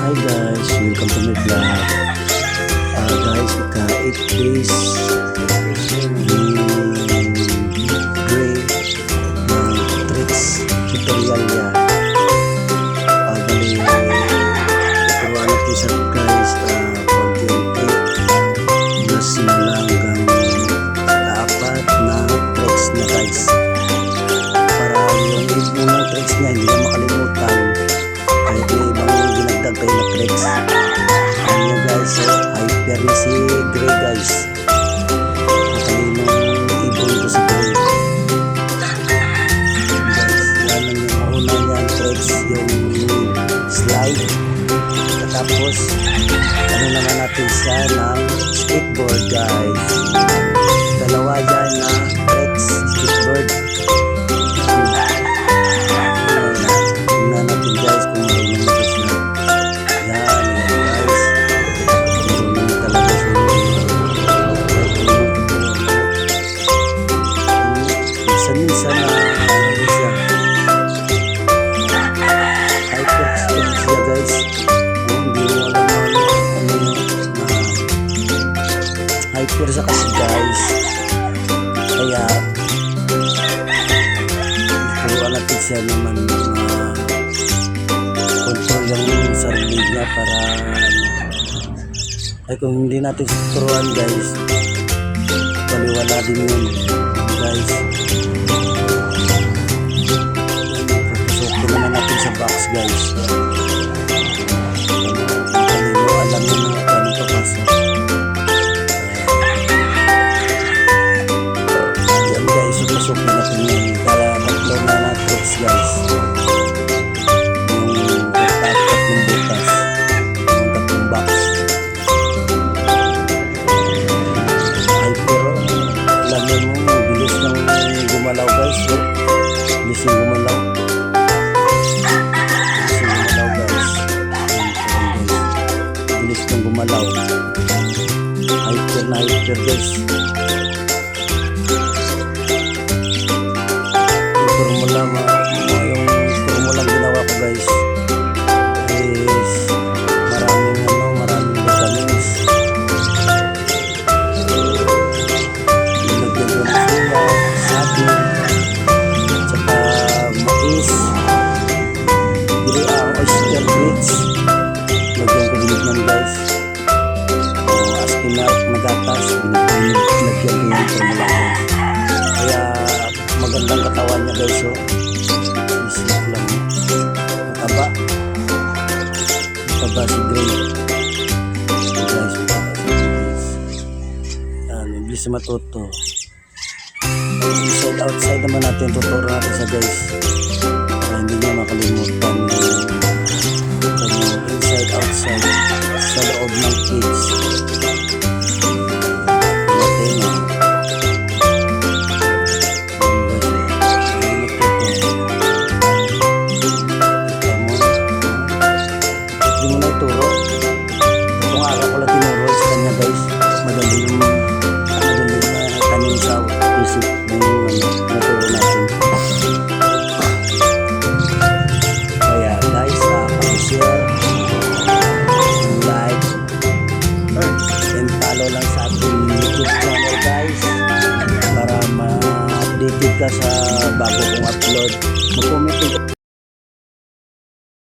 Hi guys, welcome to my vlog. Guys, ika 8 days ni Gray na tricks tutorial niya. Bali, turuan natin sa guys pag-unti na simula hanggang apat na tricks niya guys. Para yung unang tricks niya hindi na makalimutan. Kahit may ibang dinagdag kayo na tricks. Ayan nyo guys, so hyper na si Gray guys. Matalinong ibon ko si Gray. Guys, yan ang yung mauna niyang tricks, yung slide. Tapos, ano naman natin siya ng skateboard guys. Dalawa yan na tricks, skateboard. Minsan na siya hyper speed siya guys. Hindi mo alam ano na hyper siya kasi guys. Kaya turuan natin siya naman control yung sarili niya para ay kung hindi natin turuan guys, baliwala din yun guys. Sa box guys, hindi mo alam mo na paano papasok. Yan guys, supasok na natin yan para mag-flow na na tricks guys. Yung tatat ng butas, yung tatlong box ay pero alam mo bilis ng gumalaw guys, bilis ng gumalaw. Gumalaw hyper na hyper guys. Yung formula yung formula ginawa ko guys is maraming vitamins. Nilagyan ko ng suya, sabi tsaka mais, oyster grits. Lagyan ko din guys. Nagatas, binigyan ko yung formula guys. Kaya magandang katawan niya guys. So isip lang mataba si Gray guys. Bilis matuto. Inside outside naman natin, tuturo natin sa guys para hindi niya makalimutan yung inside outside sa loob ng cage. Ka sa bago kong upload, mag-comment